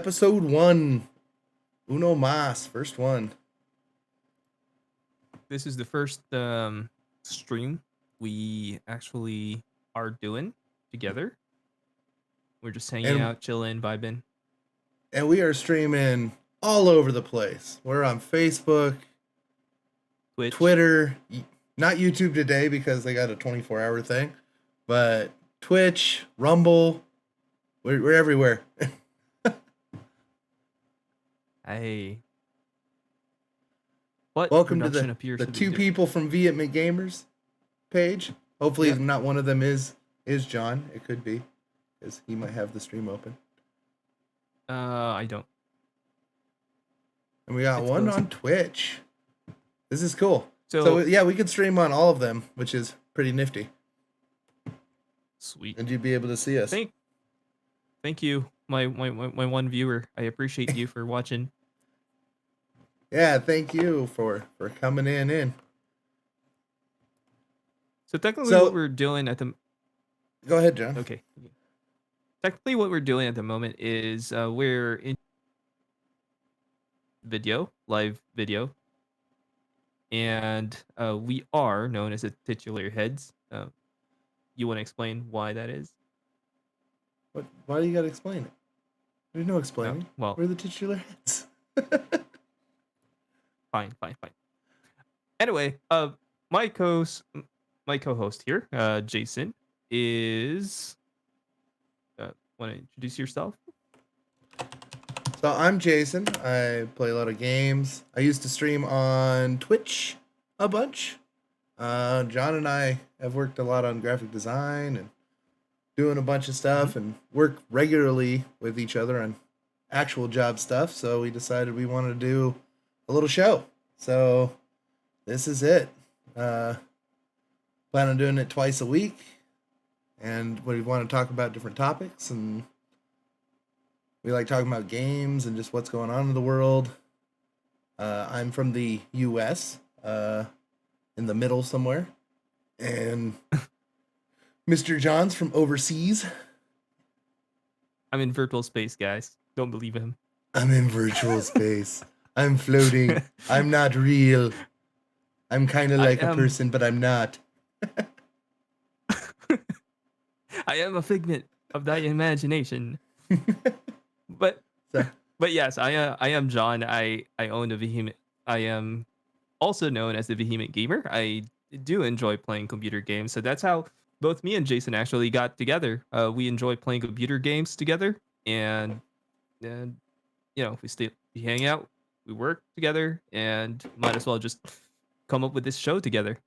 Episode 1. Uno mas. First one. This is the first stream we actually are doing together. We're just hanging And out, chilling, vibing. and we are streaming all over the place. We're on Facebook, Twitch. Twitter, not YouTube today because they got a 24-hour thing, but Twitch, Rumble, we're everywhere. Hey. What Welcome to production appears the to be two different? people from VII Gamers page. Hopefully Yep. not one of them is John. It could be, because he might have the stream open. I don't. And we got It's one closed. on Twitch. This is cool. So, So yeah, we could stream on all of them, which is pretty nifty. sweet. And you'd be able to see us. Thank you, my one viewer. I appreciate you for watching. Yeah, thank you for coming in. So technically, So- what we're doing at the Go ahead, John. okay. Technically, what we're doing at the moment is we're in live video, and we are known as the titular heads. You want to explain why that is? Why do you gotta explain it? There's no explaining. Well, We're the titular heads. fine. Anyway, my co-host here, Jason, is. Want to introduce yourself? So I'm Jason. I play a lot of games. I used to stream on Twitch a bunch. John and I have worked a lot on graphic design and doing a bunch of stuff and work regularly with each other on actual job stuff. So we decided we wanted to do a little show. So this is it. Plan on doing it twice a week. And we want to talk about different topics, and we like talking about games and just what's going on in the world. I'm from the US, in the middle somewhere. And Mr. John's from overseas. I'm in virtual space, guys. Don't believe him. I'm in virtual space. I'm floating. I'm not real. I'm kind of like a person, but I'm not. I am a figment of thy imagination. but So- but yes, I am John. I own a Vehement. I am also known as the Vehement Gamer. I do enjoy playing computer games, so that's how both me and Jason actually got together. We enjoy playing computer games together, and we hang out, we work together, and might as well just come up with this show together.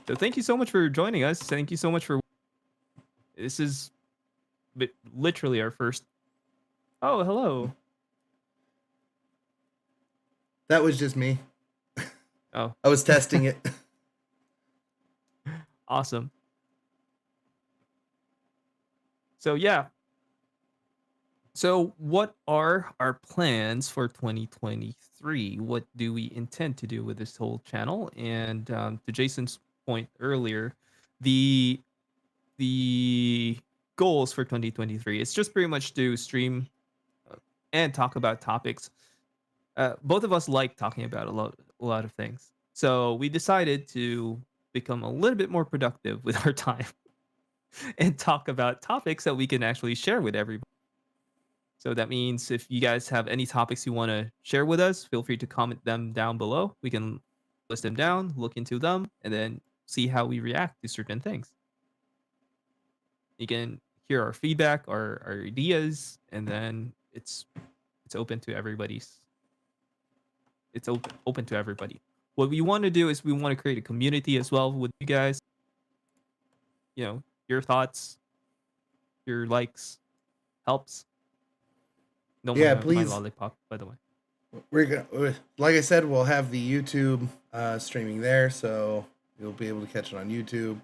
So thank you so much for joining us. Thank you so much for. This is literally our first. Oh, hello. That was just me. Oh, I was testing it. awesome. So yeah. So what are our plans for 2023? What do we intend to do with this whole channel? And to Jason's point earlier, the goals for 2023, it's just pretty much to stream and talk about topics. Both of us like talking about a lot of things, so we decided to become a little bit more productive with our time and talk about topics that we can actually share with everybody. So that means if you guys have any topics you want to share with us, feel free to comment them down below. We can list them down, look into them, and then see how we react to certain things. You can hear our feedback, our ideas, and then it's open to everybody's. It's open to everybody. What we want to do is we want to create a community as well with you guys. You know, your thoughts, your likes helps. No Yeah, my please. lollipop, by the way. We're gonna, like I said, we'll have the YouTube streaming there, so you'll be able to catch it on YouTube.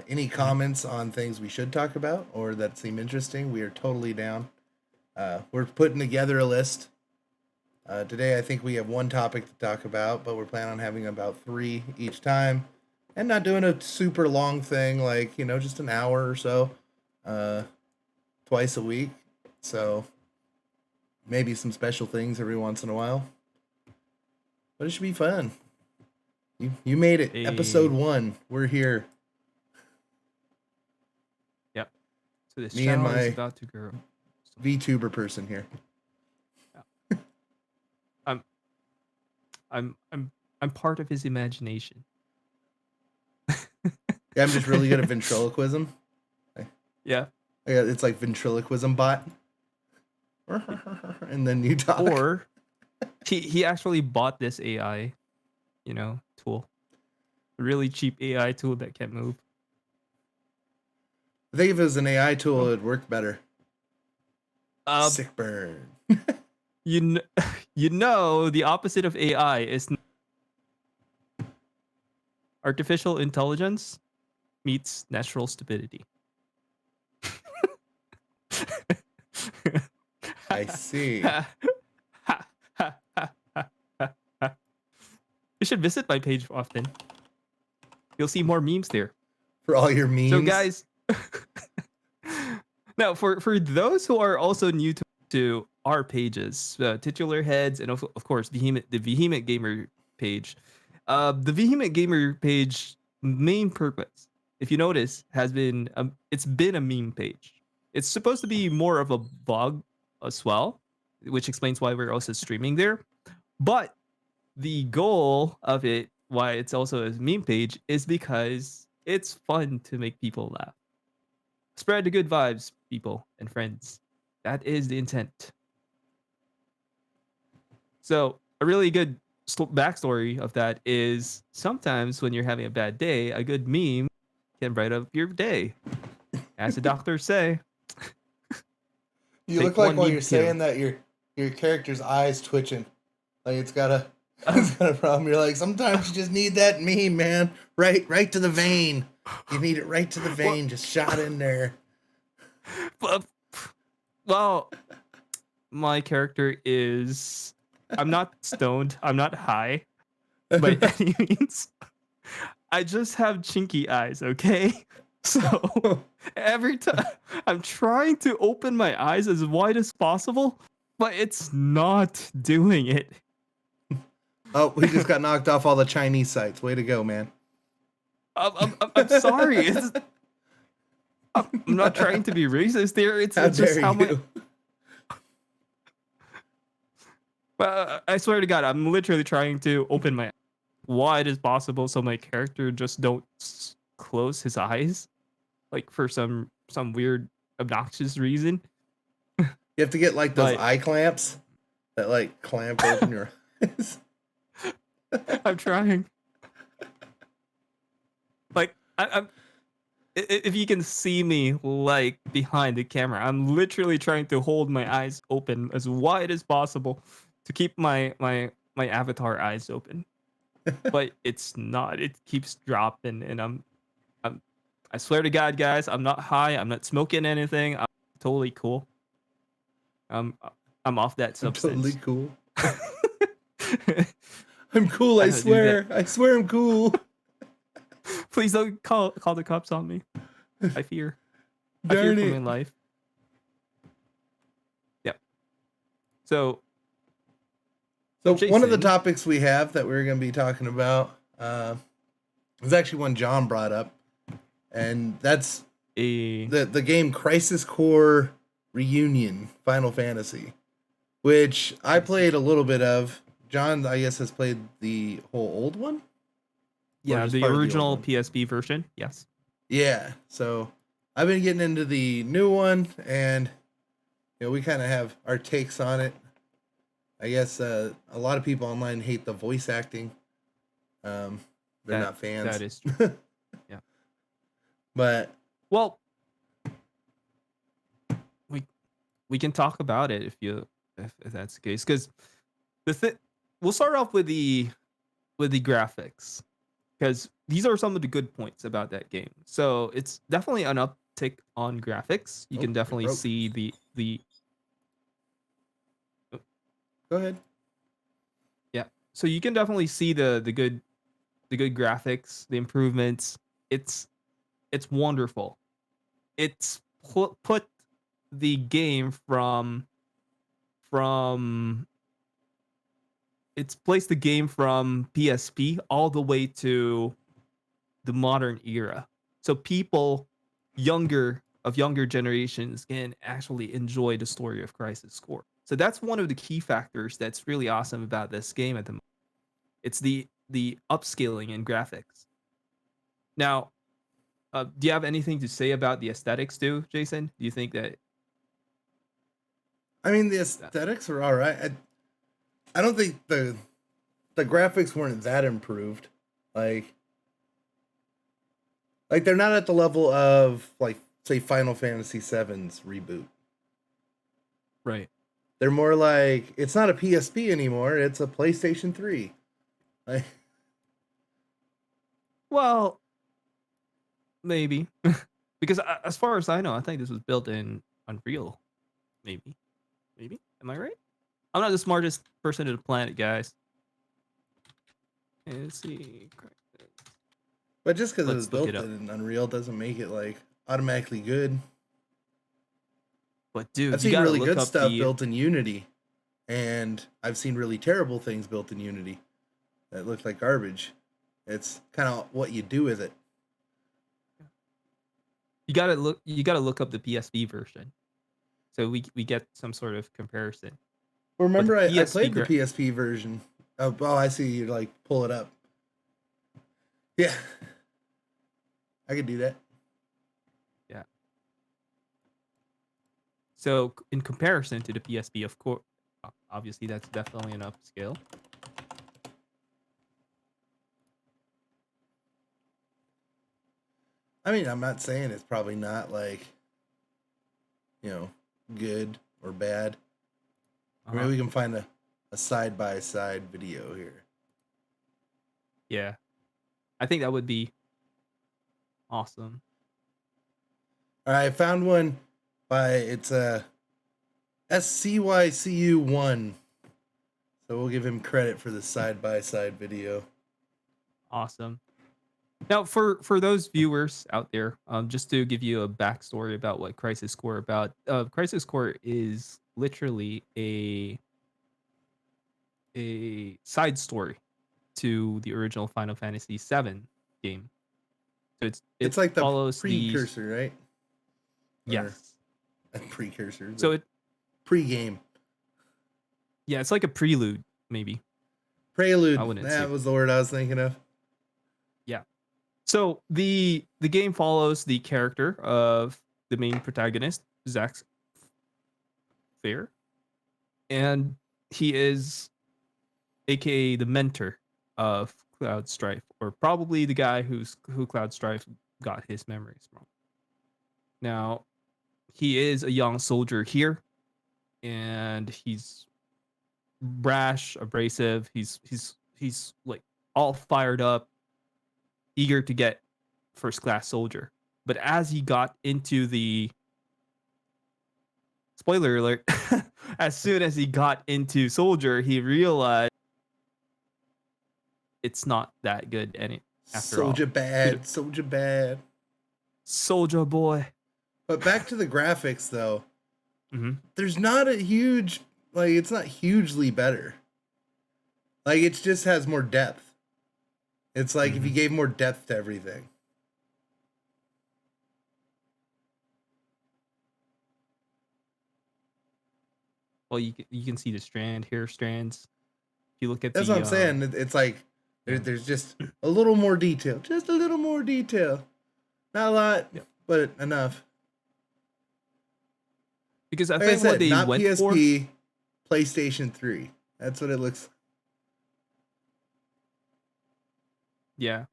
Any comments on things we should talk about or that seem interesting, we are totally down. We're putting together a list. Today, I think we have one topic to talk about, but we're planning on having about 3 each time, and not doing a super long thing, like, just an hour or so, twice a week. So maybe some special things every once in a while. But it should be fun. You made it. Episode A 1. We're here. Yep. So this Me and channel is my about to grow. So, VTuber person here. yeah. I'm I'm part of his imagination. Yeah, I'm just really good at ventriloquism. Yeah. Yeah, it's like ventriloquism bot. And then you talk. Or he actually bought this AI, tool. A really cheap AI tool that can't move. I think if it was an AI tool, Oh. it'd work better. Sick burn. You know the opposite of AI is artificial intelligence meets natural stupidity. I see. You should visit my page often. You'll see more memes there. For all your memes. So guys, now for those who are also new to our pages, titular heads, and of course the vehement gamer page. The vehement gamer page main purpose, if you notice, has been it's been a meme page. It's supposed to be more of a vlog as well, which explains why we're also streaming there. But the goal of it, why it's also a meme page, is because it's fun to make people laugh. Spread the good vibes, people and friends. That is the intent. So a really good backstory of that is sometimes when you're having a bad day, a good meme can brighten up your day. As the doctors say. You Take look like one while meme you're to kill. saying that your character's eyes twitching. Like it's got a problem. You're like, sometimes you just need that meme, man. Right to the vein. You need it right to the vein, just shot in there. Well, my character is, I'm not stoned, I'm not high by any means. I just have chinky eyes, okay? So every time I'm trying to open my eyes as wide as possible, but it's not doing it. Oh, we just got knocked off all the Chinese sites. Way to go, man. I'm sorry. I'm not trying to be racist there. It's How just dare how you? I swear to God, I'm literally trying to open my wide as possible so my character just don't close his eyes, like for some weird obnoxious reason. You have to get like those But eye clamps that like clamp open your eyes. I'm trying. Like I'm. If you can see me like behind the camera, I'm literally trying to hold my eyes open as wide as possible to keep my avatar eyes open. But it's not. It keeps dropping, and I swear to God, guys, I'm not high. I'm not smoking anything. I'm totally cool. I'm off that I'm totally substance. cool. I'm cool, I I don't do swear. that. I swear I'm cool. Please don't call the cops on me. I fear. I fear Darn for it. my life. Yep. So one of the Jason. topics we have that we're going to be talking about is actually one John brought up, and that's the game Crisis Core Reunion Final Fantasy, which I played a little bit of. John, I guess, has played the whole old one? Yeah, just the part of the old original one? PSP version. Yes. Yeah, so I've been getting into the new one, and we kind of have our takes on it. I guess a lot of people online hate the voice acting. They're not fans. That is true. Yeah. But well, we can talk about it if that's the case, because we'll start off with the graphics, because these are some of the good points about that game. So it's definitely an uptick on graphics. You can definitely see the Go ahead. Yeah. So you can definitely see the good graphics, the improvements. It's wonderful. It's put the game from from it's placed the game from PSP all the way to the modern era. So people younger generations can actually enjoy the story of Crisis Core. So that's one of the key factors that's really awesome about this game at the moment. It's the upscaling in graphics. Now, do you have anything to say about the aesthetics too, Jason? Do you think that I mean, the that aesthetics are all right. I don't think the graphics weren't that improved. Like they're not at the level of like say Final Fantasy VII's reboot. right? They're more like it's not a PSP anymore. It's a PlayStation 3. Like, Well, maybe because as far as I know, I think this was built in Unreal. Maybe, maybe. Am I right? I'm not the smartest person on the planet, guys. Let's see. but just because it was Let's look it built up. in Unreal doesn't make it like automatically good. But I've dude, you seen gotta really look good up stuff the built in Unity, and I've seen really terrible things built in Unity that look like garbage. It's kind of what you do with it. you gotta look up the PSP version. So we get some sort of comparison. But the Remember, I PSP played the PSP version. Oh, I see you like pull it up. Yeah, I could do that. yeah. So in comparison to the PSP, of course, obviously that's definitely an upscale. I mean, I'm not saying it's probably not like, you know, good or bad. Maybe Uh-huh. we can find a side by side video here. Yeah. I think that would be awesome. All right, I found one by it's a SCYCU1. So we'll give him credit for the side by side video. Awesome. Now, for those viewers out there, just to give you a backstory about what Crisis Core about, Crisis Core is literally a side story to the original Final Fantasy VII game. So it It's like the follows these. precursor, right? Or Yes. a precursor, So the it pre-game. yeah, it's like a prelude, maybe. I Prelude. wouldn't say That was the word I was thinking of. yeah. So the game follows the character of the main protagonist, Zack Fair, and he is aka the mentor of Cloud Strife, or probably the guy who Cloud Strife got his memories from. Now, he is a young soldier here, and he's brash, abrasive. He's like all fired up, eager to get first class soldier. But as he got into the spoiler alert, as soon as he got into soldier, he realized it's not that good any after all. Soldier bad, soldier bad. Soldier boy. But back to the graphics though. Mm-hmm. There's not a huge like it's not hugely better. Like it just has more depth. It's like if you gave more depth to everything. Well, you can see the hair strands. If you look at That's what the I'm saying. It's like yeah. there's just a little more detail. Just a little more detail. Not a lot, Yep. but enough. Because I Like think I said, what they not went PSP, for, PlayStation 3. That's what it looks like. yeah,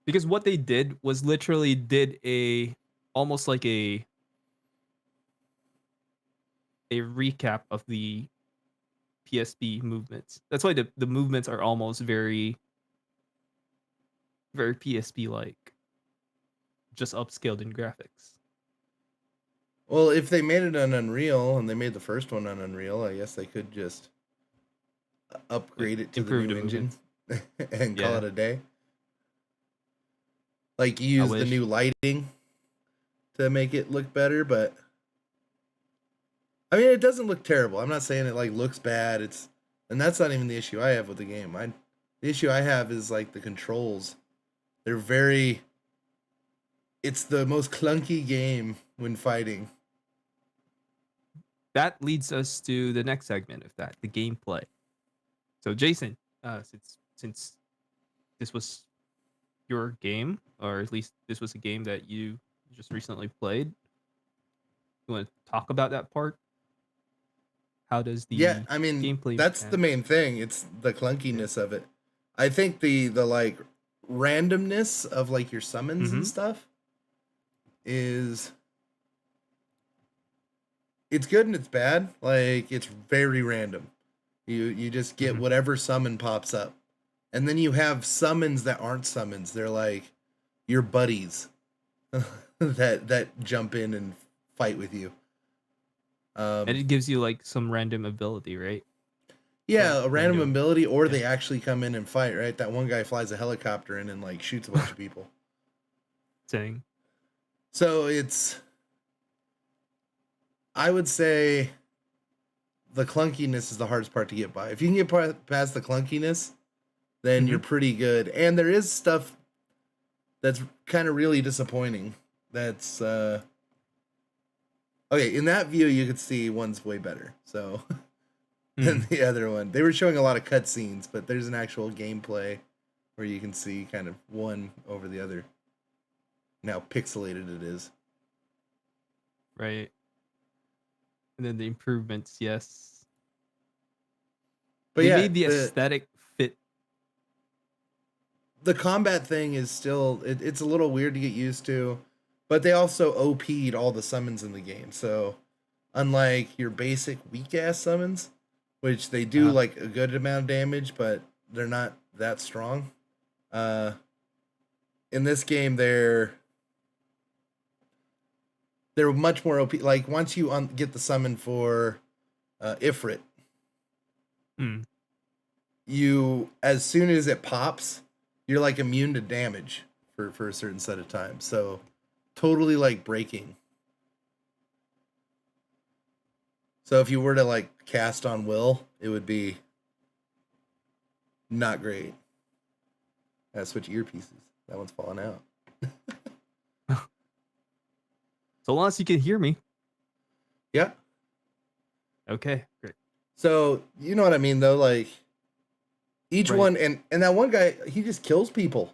because what they did was literally did almost like a recap of the PSP movements. That's why the movements are almost very PSP like, just upscaled in graphics. Well, if they made it on Unreal and they made the first one on Unreal, I guess they could just upgrade it to the Improve new the engine movements. and call Yeah, it a day. Like I use the wish. new lighting to make it look better, but I mean, it doesn't look terrible. I'm not saying it like looks bad. And that's not even the issue I have with the game. The issue I have is like the controls. They're very. It's the most clunky game when fighting. That leads us to the next segment of that, the gameplay. So Jason, since this was your game, or at least this was a game that you just recently played, you want to talk about that part? How does Yeah, the I mean gameplay that's the mechanics? main thing. It's the Yeah. clunkiness of it. I think the like randomness of like your summons and Mm-hmm. stuff is it's good and it's bad. Like it's very random. You just get Mm-hmm. whatever summon pops up. And then you have summons that aren't summons. They're like your buddies that jump in and fight with you. And Um, it gives you like some random ability, right? Or yeah, a random random, ability, or yeah, they actually come in and fight. Right, that one guy flies a helicopter in and like shoots a bunch of people. thing. So I would say the clunkiness is the hardest part to get by. If you can get past the clunkiness, then Mm-hmm. you're pretty good. And there is stuff that's kind of really disappointing. That's okay. In that view, you could see one's way better. So than Mm, the other one. They were showing a lot of cutscenes, but there's an actual gameplay where you can see kind of one over the other. And how pixelated it is. right. And then the improvements, yes. But They yeah, made the the aesthetic fit. the combat thing is still it's a little weird to get used to, but they also OP'd all the summons in the game. So unlike your basic weak ass summons, which they do Uh, like a good amount of damage, but they're not that strong. Uh, in this game, they're much more OP. Like once you get the summon for Ifrit, mm, you as soon as it pops, you're like immune to damage for a certain set of time. So totally like breaking. So if you were to like cast on Will, it would be not great. I switch earpieces. That one's falling out. so long as you can hear me. Yeah. Okay, great. So you know what I mean though, like each Right. one and that one guy, he just kills people.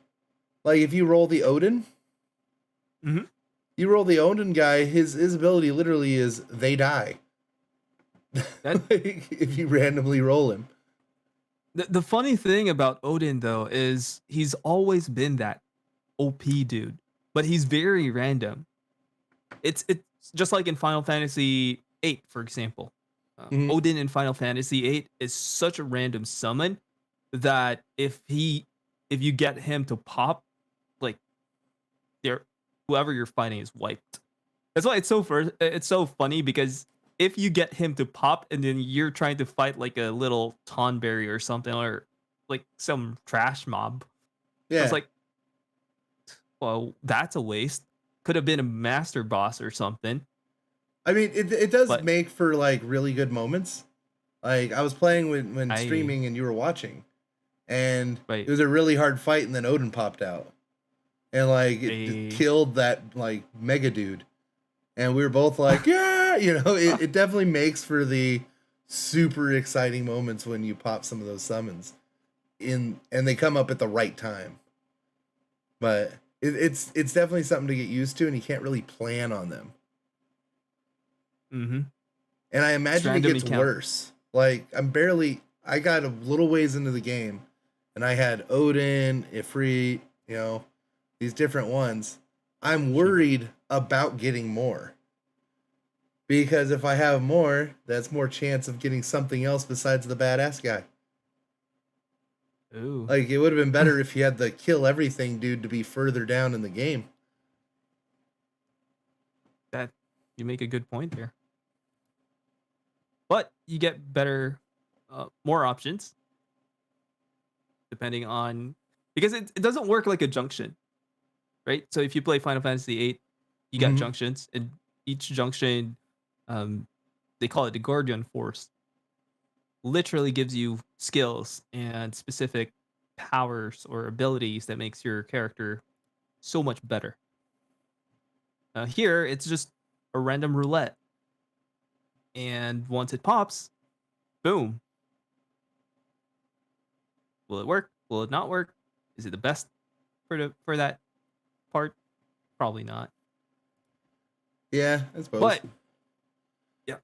Like if you roll the Odin, Mm-hmm. you roll the Odin guy, his ability literally is they die. That Like, if you randomly roll him. the funny thing about Odin though is he's always been that OP dude, but he's very random. It's just like in Final Fantasy VIII, for example. Mhm. Odin in Final Fantasy VIII is such a random summon that if you get him to pop, like there whoever you're fighting is wiped. That's why it's so funny because if you get him to pop and then you're trying to fight like a little Tonberry or something or like some trash mob, I was Yeah. like, well, that's a waste. Could have been a master boss or something, I mean, it does but make for like really good moments. Like I was playing when I streaming and you were watching, and it right was a really hard fight, and then Odin popped out, and like it I killed that like mega dude, and we were both like, yeah, it definitely makes for the super exciting moments when you pop some of those summons in, and they come up at the right time. But it's definitely something to get used to, and you can't really plan on them. mm-hmm. And I Just imagine it randomly gets count. worse. Like I got a little ways into the game, and I had Odin, Ifrit, these different ones. I'm She worried about getting more because if I have more, that's more chance of getting something else besides the badass guy. ooh Like it would have been better if you had the kill everything dude to be further down in the game. that you make a good point there, but you get better, more options depending on because it doesn't work like a junction, right? So if you play Final Fantasy VIII, you got Hmm. junctions, and each junction, um, they call it the Guardian Force, literally gives you skills and specific powers or abilities that makes your character so much better. Here, it's just a random roulette, and once it pops, boom. Will it work? Will it not work? Is it the best for that part? Probably not. Yeah, I suppose. But yeah,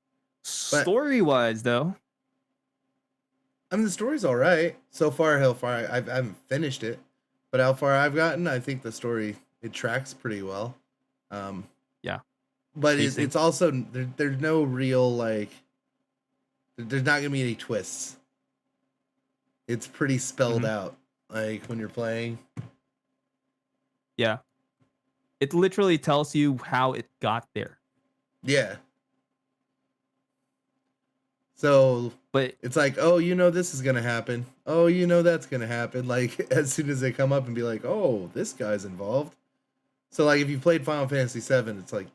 But story wise though, I mean, the story's all right so far. How far I haven't finished it, but how far I've gotten, I think the story it tracks pretty well. Um, yeah, but pacing. it's also there's no real like there's not gonna be any twists. It's pretty spelled Mhm. out, like when you're playing. Yeah, it literally tells you how it got there. Yeah. So But it's like, oh, this is gonna happen. Oh, that's gonna happen. Like as soon as they come up and be like, oh, this guy's involved. So like if you played Final Fantasy VII, it's like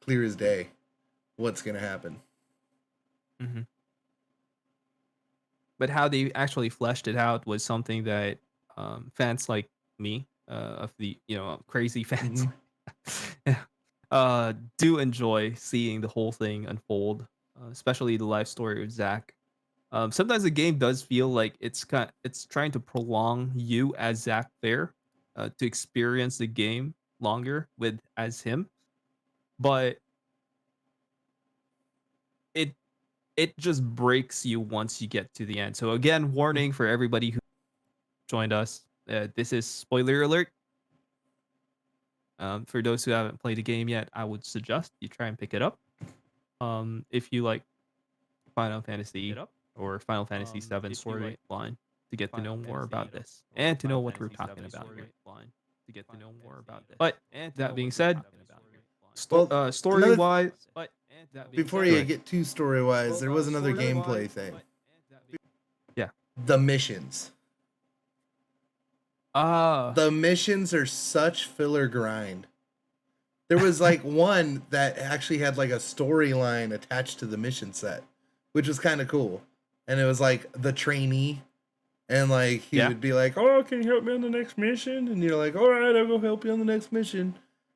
clear as day what's gonna happen. mhm. But how they actually fleshed it out was something that fans like me, of the crazy fans, Hmm. do enjoy seeing the whole thing unfold, especially the life story of Zack. Sometimes the game does feel like it's trying to prolong you as Zack Fair, to experience the game longer with as him, but it it just breaks you once you get to the end. So again, warning for everybody who joined us. This is spoiler alert. For those who haven't played the game yet, I would suggest you try and pick it up. If you like Final Fantasy or Final Fantasy VII storyline to get to know more about this and to know what we're talking about here. But that being said, Well, story another wise, before go you ahead. get too story wise, there was another gameplay thing. Yeah. The missions. Uh The missions are such filler grind. There was like one that actually had like a storyline attached to the mission set, which was kind of cool. And it was like the trainee, and like he yeah. would be like, "Oh, can you help me on the next mission?" And you're like, "All right, I'll go help you on the next mission."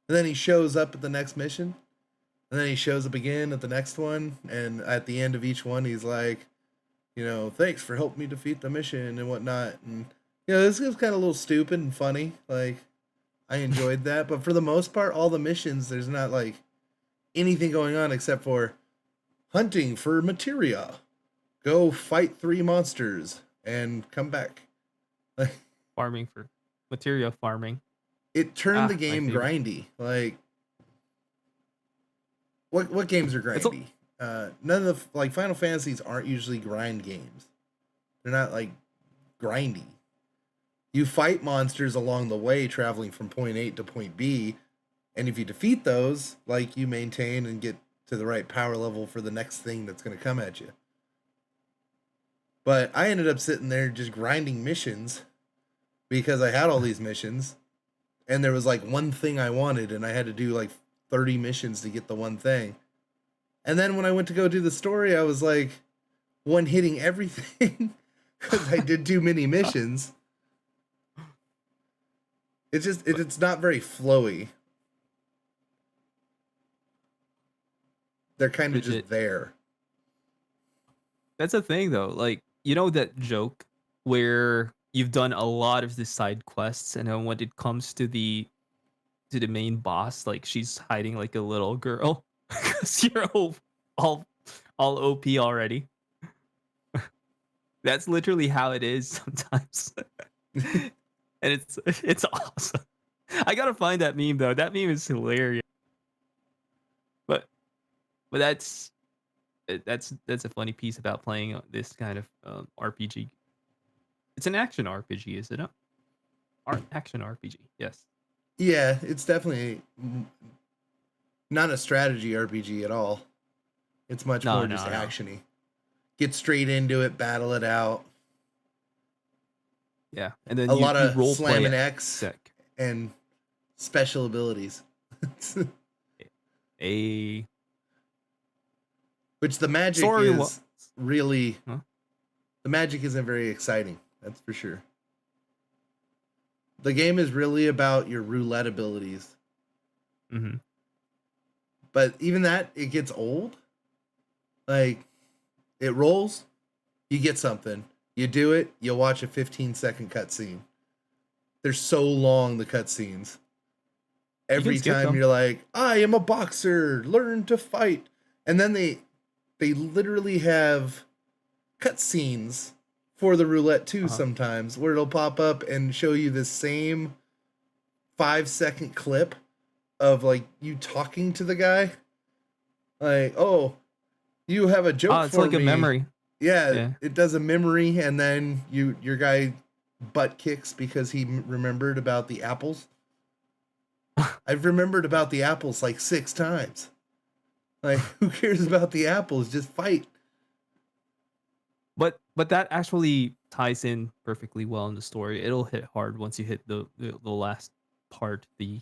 And then he shows up at the next mission, and then he shows up again at the next one, and at the end of each one, he's like, "Thanks for helping me defeat the mission and whatnot." And this is kind of a little stupid and funny. Like I enjoyed that, but for the most part, all the missions, there's not like anything going on except for hunting for materia. Go fight 3 monsters and come back. Like Farming for material farming. it turned the My game favorite. grindy. Like what games are It's a grindy? None of the like Final Fantasies aren't usually grind games. They're not like grindy. You fight monsters along the way, traveling from point A to point B, and if you defeat those, like you maintain and get to the right power level for the next thing that's going to come at you. But I ended up sitting there just grinding missions because I had all these missions, and there was like one thing I wanted, and I had to do like 30 missions to get the one thing. And then when I went to go do the story, I was like one hitting everything because I did too many missions. It's not very flowy. They're kind of legit. just there. That's a thing though. Like, you know that joke where you've done a lot of the side quests, and then when it comes to the main boss, like she's hiding like a little girl because you're all all OP already. That's literally how it is sometimes, and it's awesome. I gotta find that meme though. That meme is hilarious. But but that's a funny piece about playing this kind of RPG. It's an action RPG, is it not? Action RPG. Yes. Yeah, it's definitely not a strategy RPG at all. It's much No, more just no, no. actiony. Get straight into it, battle it out. Yeah, and then A lot you of role play slamming it. X Sick. and special abilities. A Which the magic Story was. is really Huh? the magic isn't very exciting. That's for sure. The game is really about your roulette abilities. Mm-hmm. But even that, it gets old. Like, it rolls, you get something. You do it, you'll watch a 15-second cutscene. They're so long, the cutscenes. Every time them. you're like, I am a boxer, learn to fight. And then they literally have cutscenes for the roulette too sometimes, where it'll pop up and show you the same 5-second clip of like you talking to the guy. Like, oh, you have a joke It's for like me. a memory. Yeah, it does a memory, and then your guy butt kicks because he remembered about the apples. I've remembered about the apples like 6 times. Like, who cares about the apples? Just fight. But that actually ties in perfectly well in the story. It'll hit hard once you hit the last part, the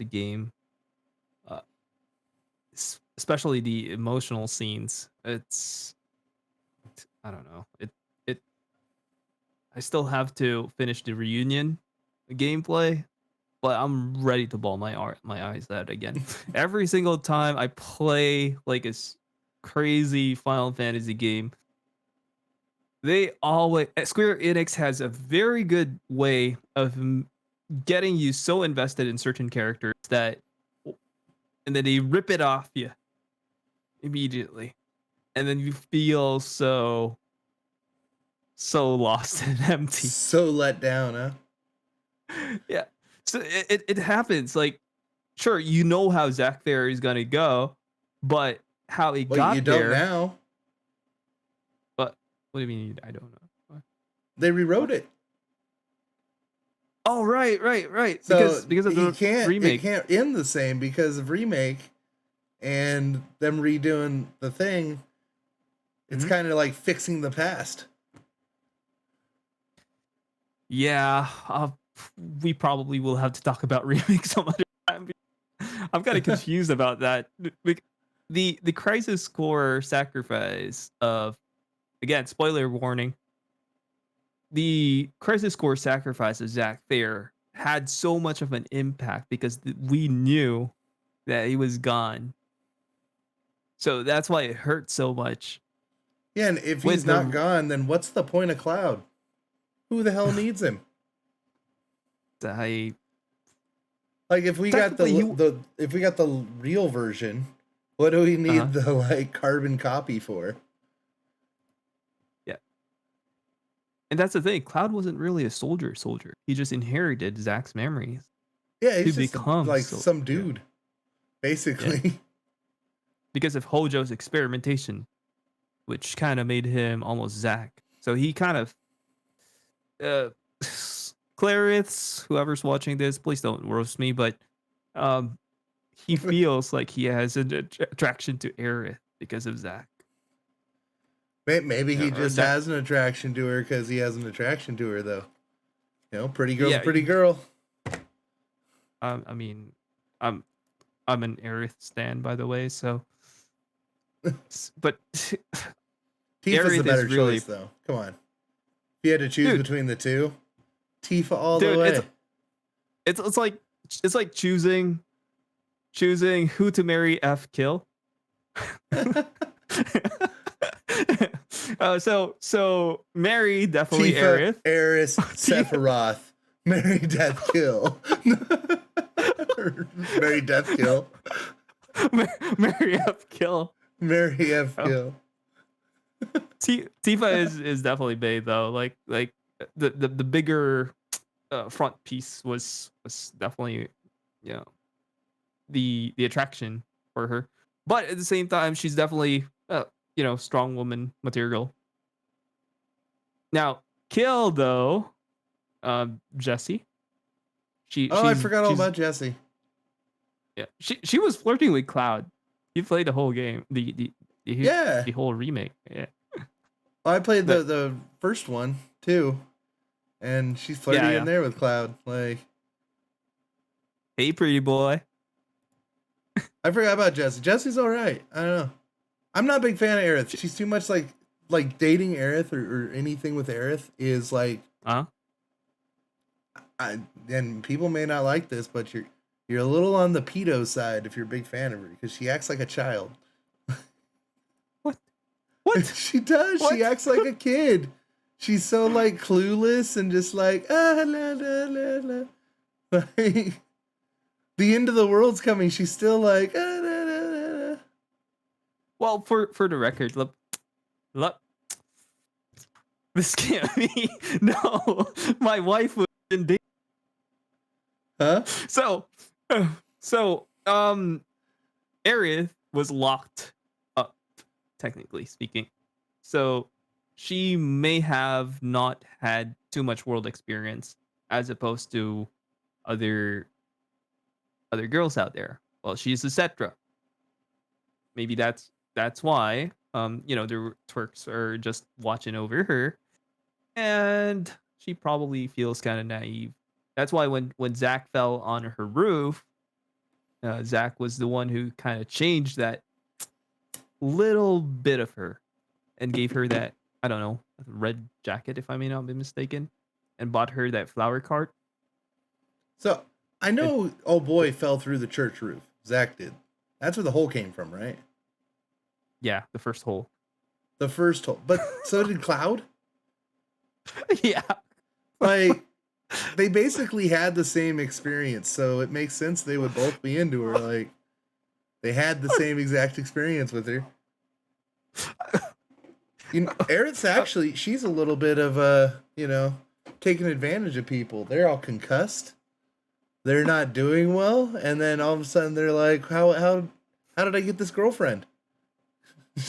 game. Especially the emotional scenes. I don't know. It I still have to finish the reunion gameplay, but I'm ready to bawl my eyes out again. Every single time I play like a crazy Final Fantasy game, they always Square Enix has a very good way of getting you so invested in certain characters that, and then they rip it off you immediately, and then you feel so lost and empty. So let down, huh? Yeah. So it happens. Like, sure, you know how Zack Fair is gonna go, but how it Well, got you don't there. now. But what do you mean? I don't know. What? They rewrote it. Oh, right. So Because of the remake. It can't end the same because of remake and them redoing the thing. It's kind of like fixing the past. Yeah, we probably will have to talk about remake some other time. I'm kind of confused about that. The Crisis Core sacrifice of, again, spoiler warning. The Crisis Core sacrifice of Zack Fair had so much of an impact because we knew that he was gone. So that's why it hurt so much. Yeah, and if he's not gone, then what's the point of Cloud? Who the hell needs him? Like, if we got if we got the real version, what do we need the like carbon copy for? Yeah. And that's the thing. Cloud wasn't really a soldier. He just inherited Zack's memories. Yeah, he's just like some dude, basically. Yeah. Because of Hojo's experimentation, which kind of made him almost Zack. So he kind of Clariths, whoever's watching this, please don't roast me, but he feels like he has an attraction to Aerith because of Zack. Maybe he just has an attraction to her because he has an attraction to her, though. You know, pretty girl's a pretty girl. I mean, I'm an Aerith stan, by the way, so. But Tifa's the better choice, though. Come on. If you had to choose between the two, Tifa all the way. It's like choosing who to marry, F kill. So marry definitely Tifa, Aerith. Aerith, Sephiroth. Marry death kill. Marry death kill. Marry F kill. Marry F kill. Tifa is definitely bae though. Like the bigger front piece was definitely, you know, the attraction for her. But at the same time, she's definitely strong woman material. Now, kill though, Jessie. I forgot all about Jessie. Yeah, she was flirting with Cloud. You played the whole game, the whole remake. Yeah. Well, I played the first one too, and she's flirting in there with Cloud. Like, hey, pretty boy. I forgot about Jessie. Jessie's all right. I don't know. I'm not a big fan of Aerith. She's too much like dating Aerith or anything with Aerith is like Huh? and people may not like this, but you're a little on the pedo side if you're a big fan of her because she acts like a child. What? What? She does. What? She acts like a kid. She's so like clueless and just like la la la la. Like, the end of the world's coming. She's still like la la la la. Well, for the record, look, this can't be. No, my wife was in dating. Huh? So, Aerith was locked up, technically speaking. So she may have not had too much world experience as opposed to other girls out there. Well, she's a Cetra. Maybe that's why the twerks are just watching over her, and she probably feels kind of naive. That's why when Zach fell on her roof, Zach was the one who kind of changed that little bit of her and gave her that, I don't know, red jacket, if I may not be mistaken, and bought her that flower cart. So I And know old boy fell through the church roof. Zach did. That's where the hole came from, right? yeah, the first hole. The first hole. But so did Cloud. Yeah. Like they basically had the same experience, so it makes sense they would both be into her. Like they had the same exact experience with her. Aerith's actually she's a little bit of taking advantage of people. They're all concussed. They're not doing well, and then all of a sudden they're like, how did I get this girlfriend?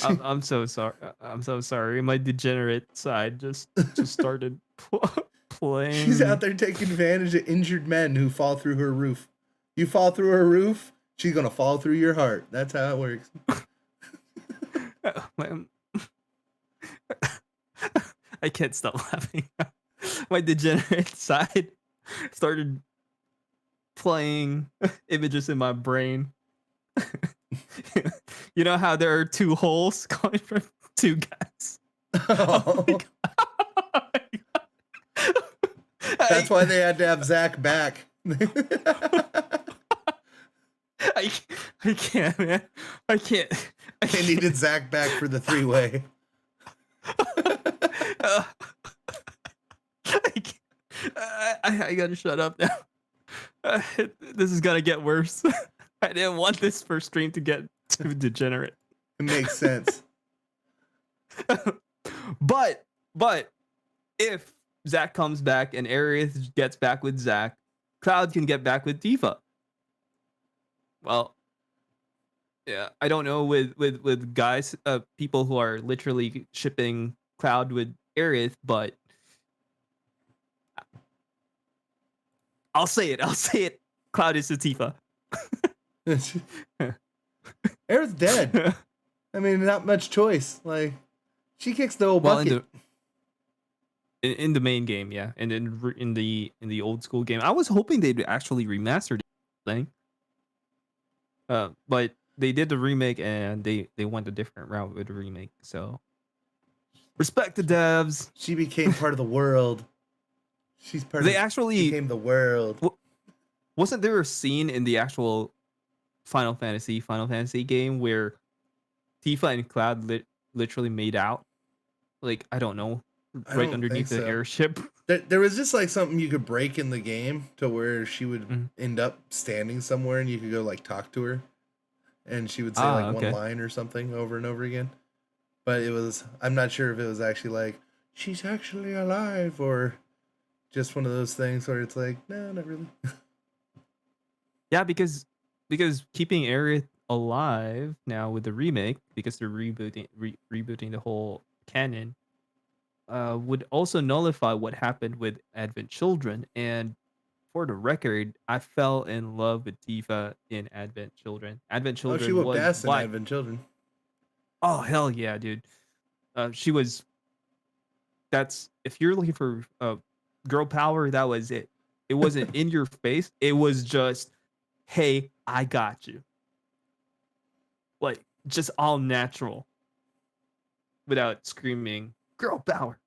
I'm so sorry. I'm so sorry. My degenerate side just started playing. She's out there taking advantage of injured men who fall through her roof. You fall through her roof, she's gonna fall through your heart. That's how it works. I can't stop laughing. My degenerate side started playing images in my brain. You know how there are two holes going from two guys? Oh, that's why they had to have Zach back. I can't, man. I can't. They needed Zach back for the three-way. I gotta shut up now. This is gonna get worse. I didn't want this first stream to get too degenerate. It makes sense. But if Zach comes back and Aerith gets back with Zach, Cloud can get back with Tifa. Well, yeah, I don't know with guys, people who are literally shipping Cloud with Aerith, but I'll say it. Cloud is a Tifa. Aerith's dead. I mean, not much choice. Like, she kicks the old bucket. In the main game, yeah, and in the old school game, I was hoping they'd actually remaster the thing. But they did the remake and they went a different route with the remake. So respect the devs. She became part of the world. She's part. They of actually became the world. Wasn't there a scene in the actual Final Fantasy game where Tifa and Cloud literally made out? Like, I don't know, right underneath the airship. There was just like something you could break in the game to where she would end up standing somewhere and you could go like talk to her and she would say one line or something over and over again. But I'm not sure if it was actually like, she's actually alive, or just one of those things where it's like, no, not really. Yeah, because keeping Aerith alive now with the remake, because they're rebooting the whole canon, would also nullify what happened with Advent Children. And for the record, I fell in love with Tifa in Advent Children. Advent Children she whooped was ass in Advent Children. Oh hell yeah, dude! She was. That's if you're looking for girl power, that was it. It wasn't in your face. It was just, hey, I got you. Like, just all natural. without screaming "girl power."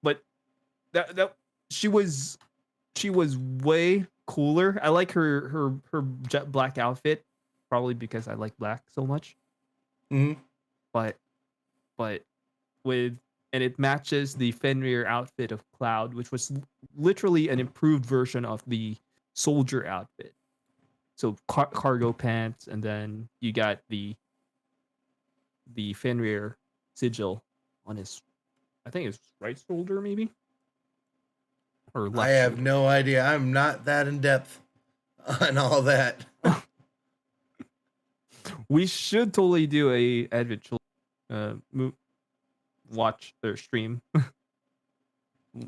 But that she was way cooler. I like her jet black outfit, probably because I like black so much. Hmm. But but with and it matches the Fenrir outfit of Cloud, which was literally an improved version of the soldier outfit. So cargo pants, and then you got the Fenrir sigil on his, I think his right shoulder, maybe, or I left have shoulder. no idea. I'm not that in depth on all that. We should totally do a adventure uh mo- watch or stream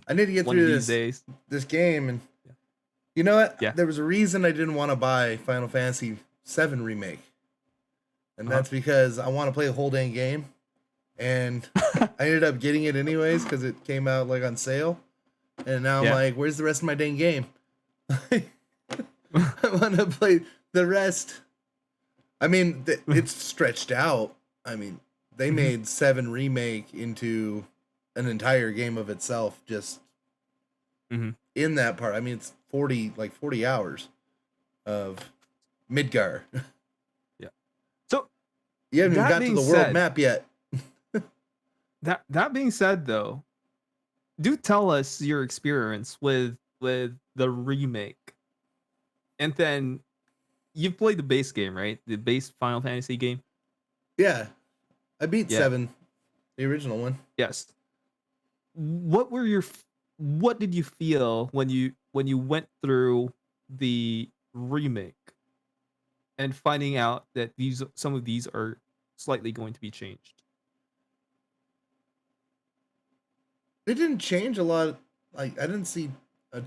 I need to get one of through these days. this game, and Yeah. you know what? Yeah. There was a reason I didn't want to buy Final Fantasy VII remake, and Uh-huh. that's because I want to play the whole dang game. And I ended up getting it anyways because it came out like on sale. And now I'm Yeah. like, where's the rest of my dang game? I want to play the rest. I mean, it's stretched out. I mean, they Mhm. made 7 remake into an entire game of itself just Mhm. in that part. I mean, it's 40 hours of Midgar. Yeah. So You haven't even that got to being the world said, map yet. that being said though, do tell us your experience with the remake. And then you've played the base game, right? The base Final Fantasy game? Yeah, I beat Yeah. 7, the original one. Yes. What were your what did you feel when you went through the remake and finding out that these some of these are slightly going to be changed? They didn't change a lot. Like I didn't see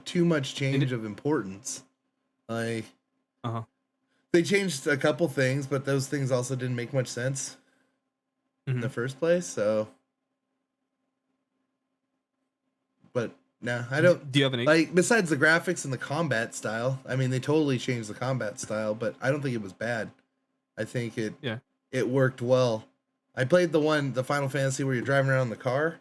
too much And change of importance. Like uh-huh. they changed a couple things, but those things also didn't make much sense in Mhm. the first place. So, but no, I don't Do you have any? like. Besides the graphics and the combat style, I mean, they totally changed the combat style, but I don't think it was bad. I think Yeah. it worked well. I played the Final Fantasy where you're driving around in the car,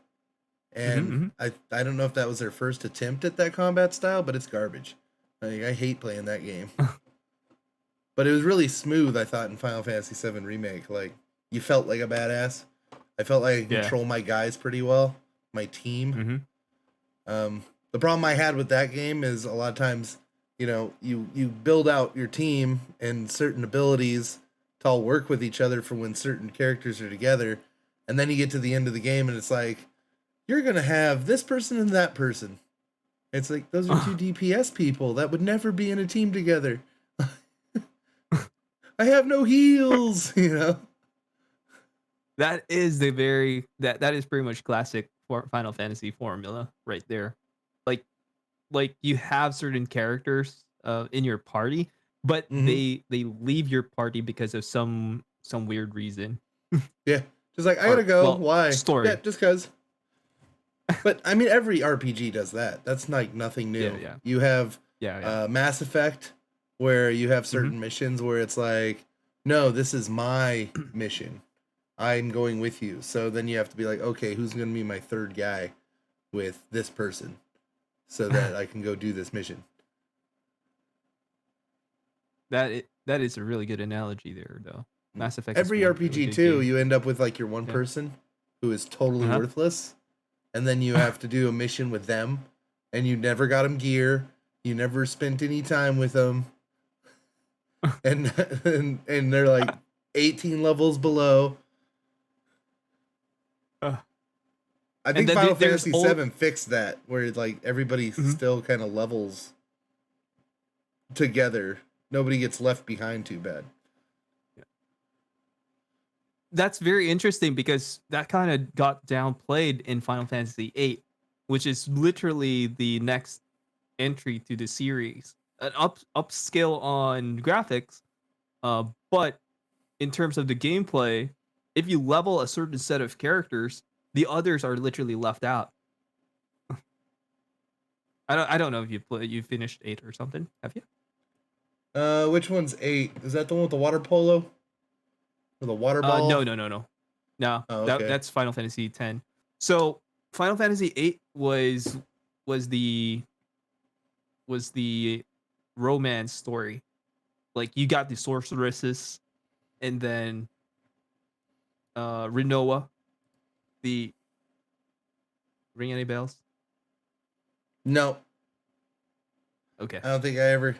Mhm. and Mhm. I don't know if that was their first attempt at that combat style, but it's garbage. Like, I hate playing that game. But it was really smooth, I thought, in Final Fantasy VII Remake. Like, you felt like a badass. I felt like I could Yeah. control my guys pretty well, my team. Mhm. The problem I had with that game is a lot of times, you build out your team and certain abilities to all work with each other for when certain characters are together, and then you get to the end of the game and it's like you're gonna have this person and that person. It's like those are two DPS people that would never be in a team together. I have no heals. That is the very that is pretty much classic for Final Fantasy formula right there. Like you have certain characters in your party, but Hmm. they leave your party because of some weird reason. Yeah, just like I gotta Or go. well, Why? Yeah, story. just cause. But I mean, every RPG does that. That's like nothing Yeah, new. yeah. You have Yeah, yeah. Mass Effect, where you have Mhm. certain missions where it's like, no, this is my mission. I'm going with you. So then you have to be like, okay, who's going to be my third guy with this person so that I can go do this mission? That is a really good analogy there though. Mass Effect is Every one really RPG good too, game. you end up with like your one Yeah. person who is totally Uh-huh. worthless, and then you have to do a mission with them, and you never got them gear, you never spent any time with them, and and they're like 18 levels below. Uh, I and think then Final there's Fantasy all VII fixed that, where like everybody Mhm. still kind of levels together. Nobody gets left behind too bad. That's very interesting because that kind of got downplayed in Final Fantasy VIII, which is literally the next entry to the series. An upscale on graphics, but in terms of the gameplay, if you level a certain set of characters, the others are literally left out. I don't know if you finished 8 or something. Have you? Which one's 8? Is that the one with the water polo or the water No, ball? no, no, no. No, Oh, okay. that's Final Fantasy X. So Final Fantasy VIII was the was the romance story. Like you got the sorceresses, and then Rinoa. The ring any bells? No, Okay. I don't think I ever.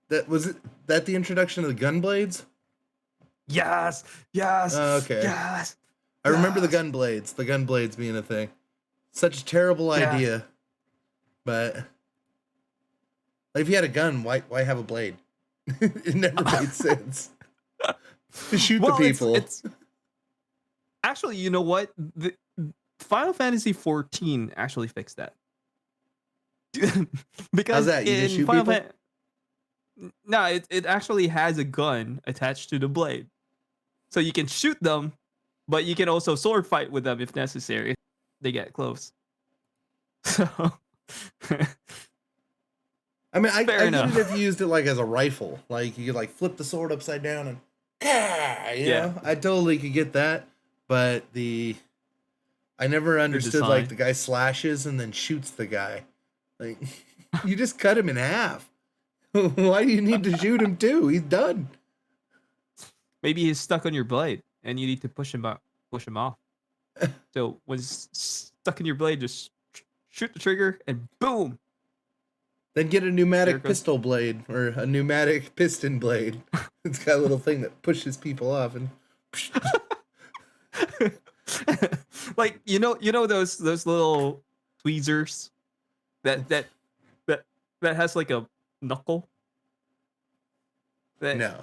That was it. That the introduction of the Gunblades. Yes, yes, Okay. yes, I remember the yes, Gunblades. The Gunblades being a thing. Such a terrible yes. idea, but like, if you had a gun, why have a blade? It never made sense. To shoot the Well, people. it's actually, you know what? The Final Fantasy 14 actually fixed that. How's Because that? You just in shoot Final people? Fantasy, no, it actually has a gun attached to the blade. So you can shoot them, but you can also sword fight with them if necessary. If they get close. So I mean, fair I get it enough. if you used it like as a rifle. Like you could like flip the sword upside down and you Yeah, know, I totally could get that. But I never the understood like design. the guy slashes and then shoots the guy. Like you just cut him in half. Why do you need to shoot him too? He's done. Maybe he's stuck on your blade and you need to push him off. So when it's stuck in your blade, just shoot the trigger and boom, Then get a there it pneumatic goes. pistol blade or a pneumatic piston blade. It's got a little thing that pushes people off and Like you know those little tweezers that that that that has like a knuckle that no.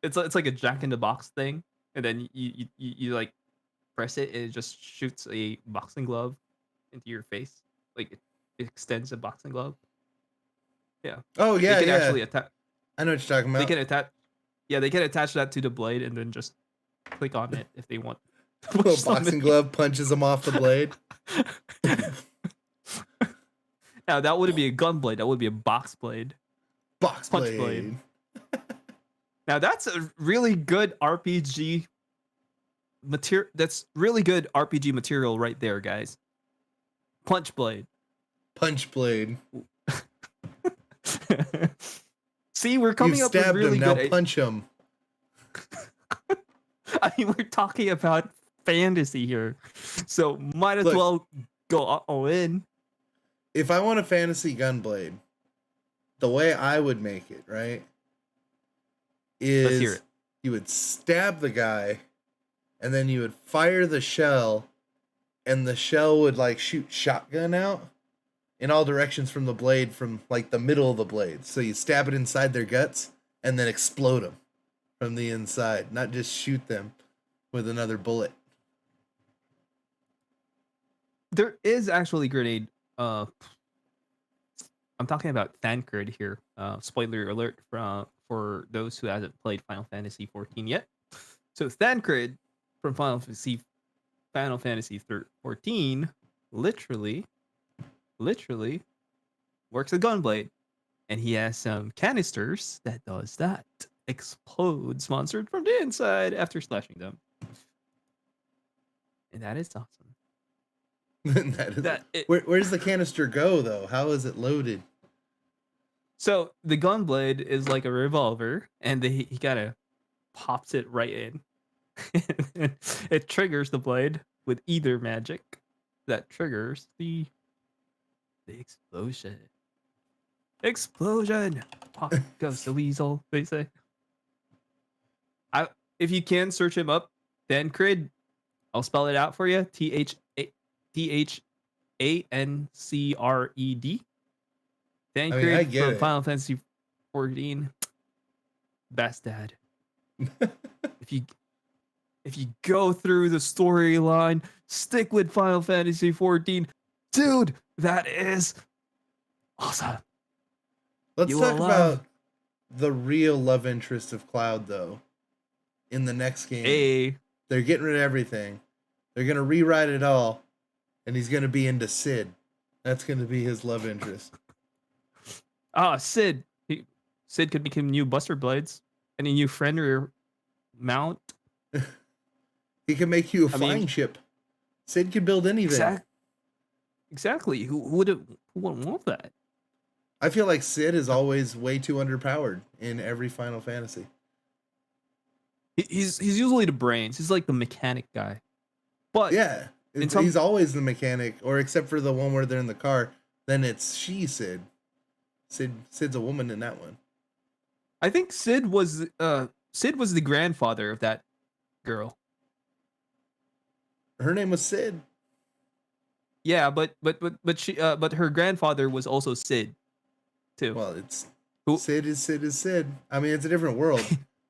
it's like a Jack in the Box thing, and then you like press it and it just shoots a boxing glove into your face. Like it extends a boxing glove. Yeah, Oh they yeah, can yeah. actually attach. I know what you're talking They about. can attach. Yeah, they can attach that to the blade and then just click on it if they want to A push boxing somebody. glove punches him off the blade. Now that wouldn't be a gun blade. That would be a box blade, Box punch blade. blade. Now that's a really good RPG material. That's really good RPG material right there, guys. Punch blade. Punch blade. See, we're You've coming up with stabbed him, really now good. punch him. I mean, we're talking about fantasy here, so might as Look, well go all in. if I want a fantasy gunblade, the way I would make it, right, Let's hear is it. you would stab the guy and then you would fire the shell and the shell would like shoot shotgun out in all directions from the blade from like the middle of the blade. So you stab it inside their guts and then explode them from the inside, not just shoot them with another bullet. There is actually grenade. I'm talking about Thancred here. Spoiler alert for those who hasn't played Final Fantasy 14 yet. So Thancred from Final Fantasy 14 literally works a gunblade, and he has some canisters that does that. Explodes monsters from the inside after slashing them, and that is awesome. That is, That it, where's the canister go though? How is it loaded? so the gunblade is like a revolver, and he kind of pops it right in. It triggers the blade with either magic that triggers the explosion. Explosion! Pop goes the weasel, they say. I If you can search him up, Thancred, I'll spell it out for you. Thancred. I mean, I Thancred get from it. Final Fantasy 14. Best dad. If you go through the storyline, stick with Final Fantasy 14. Dude, that is awesome. Let's You will talk love about the real love interest of Cloud though. In the next game, a they're getting rid of everything. They're gonna rewrite it all, and he's gonna be into Sid. That's gonna be his love interest. Sid. Sid could become new Buster Blades. Any new friend or mount? He can make you a I mean, flying ship. Sid can build anything. exactly. Who wouldn't want that? I feel like Sid is always way too underpowered in every Final Fantasy. He's usually the brains. He's like the mechanic guy. But Yeah, in he's some, always the mechanic, or except for the one where they're in the car. Then it's she Sid. Sid's a woman in that one. I think Sid was the grandfather of that girl. Her name was Sid. Yeah, but her grandfather was also Sid too. Well, it's Who? Sid. I mean, it's a different world,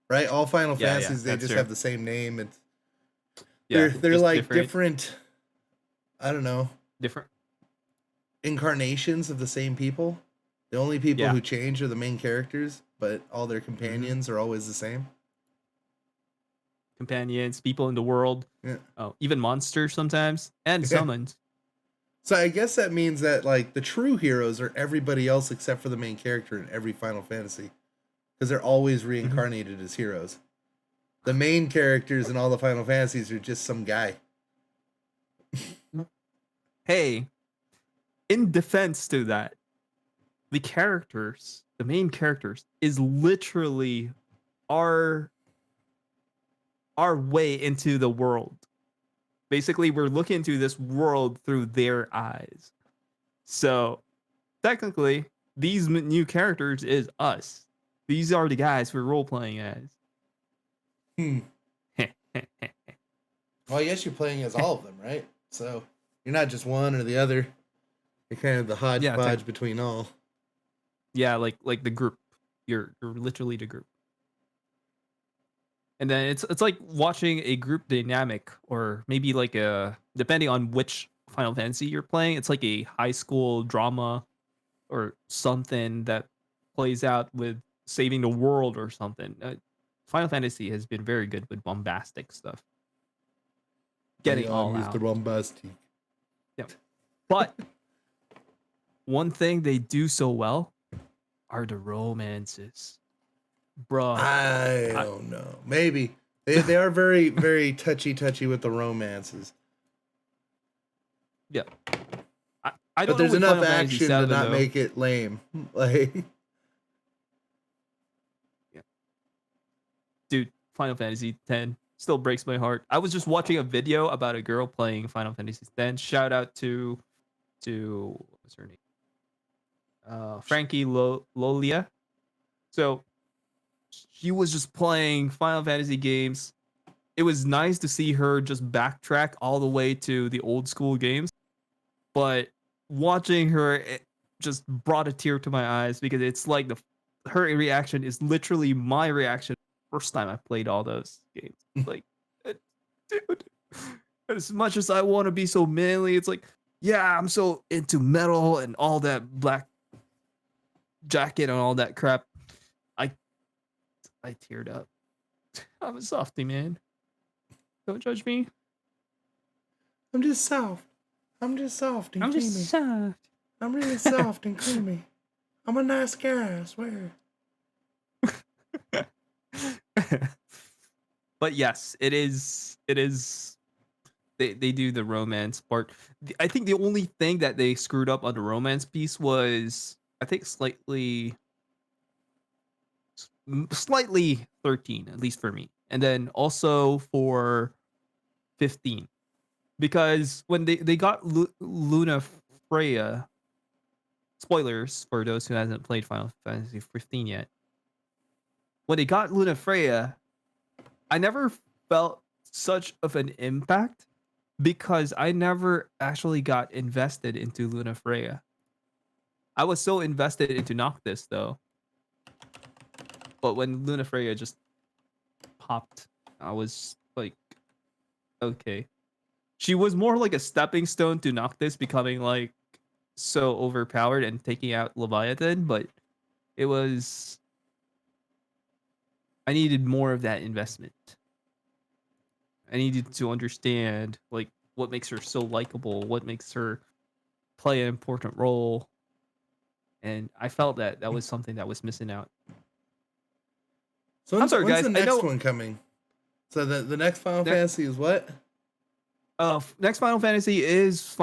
right? All Final Yeah, Fantasies they that's just true. have the same name. It's Yeah, they're just like different, different. I don't know, different. incarnations of the same people. The only people Yeah. who change are the main characters, but all their Hmm. companions are always the same. Companions, people in the world, Yeah. even monsters sometimes, and summons. So I guess that means that like the true heroes are everybody else except for the main character in every Final Fantasy, because they're always Mhm. reincarnated as heroes. The main characters in all the Final Fantasies are just some guy. Hey, in defense to that, the main characters, is literally our our way into the world. Basically, we're looking into this world through their eyes. So technically, these new characters is us. These are the guys we're role playing as. Hmm. Well, I guess you're playing as all of them, right? So you're not just one or the other. You're kind of the Yeah, hodgepodge between all. yeah, like the group. You're literally the group. And then it's like watching a group dynamic, or maybe like a, depending on which Final Fantasy you're playing, it's like a high school drama or something that plays out with saving the world or something. Final Fantasy has been very good with bombastic stuff, Hey, getting I'm all Mr. out. Bombastic. Yeah, but one thing they do so well are the romances, bruh. I I, don't know. Maybe they are very touchy with the romances, yeah, I but don't know there's with enough Final Fantasy action to VII not though. make it lame. Like, Yeah. Dude, Final Fantasy X still breaks my heart. I was just watching a video about a girl playing Final Fantasy X. Shout out to what's her name? Frankie Lolia. So she was just playing Final Fantasy games. It was nice to see her just backtrack all the way to the old school games, but watching her, it just brought a tear to my eyes, because it's like the her reaction is literally my reaction first time I played all those games. Like, uh, dude, as much as I want to be so manly, it's like, yeah, I'm so into metal and all that black jacket and all that crap. I I teared up. I'm a softy, man. Don't judge me. I'm just soft. I'm just soft and I'm just creamy. soft. I'm really soft and creamy. I'm a nice guy, I swear. But yes, it is. It is. They do the romance part. I think the only thing that they screwed up on the romance piece was, I think, slightly 13, at least for me, and then also for 15, because when they got Luna Freya. Spoilers for those who hasn't played Final Fantasy 15 yet. When they got Luna Freya, I never felt such of an impact, because I never actually got invested into Luna Freya. I was so invested into Noctis though, but when Luna Freya just popped, I was like, okay. She was more like a stepping stone to Noctis becoming like so overpowered and taking out Leviathan, but it was, I needed more of that investment. I needed to understand like what makes her so likable, what makes her play an important role, and I felt that that was something that was missing out. So I'm when's sorry, when's guys. the I next know one coming? So the next Final Next, Fantasy is what? next Final Fantasy is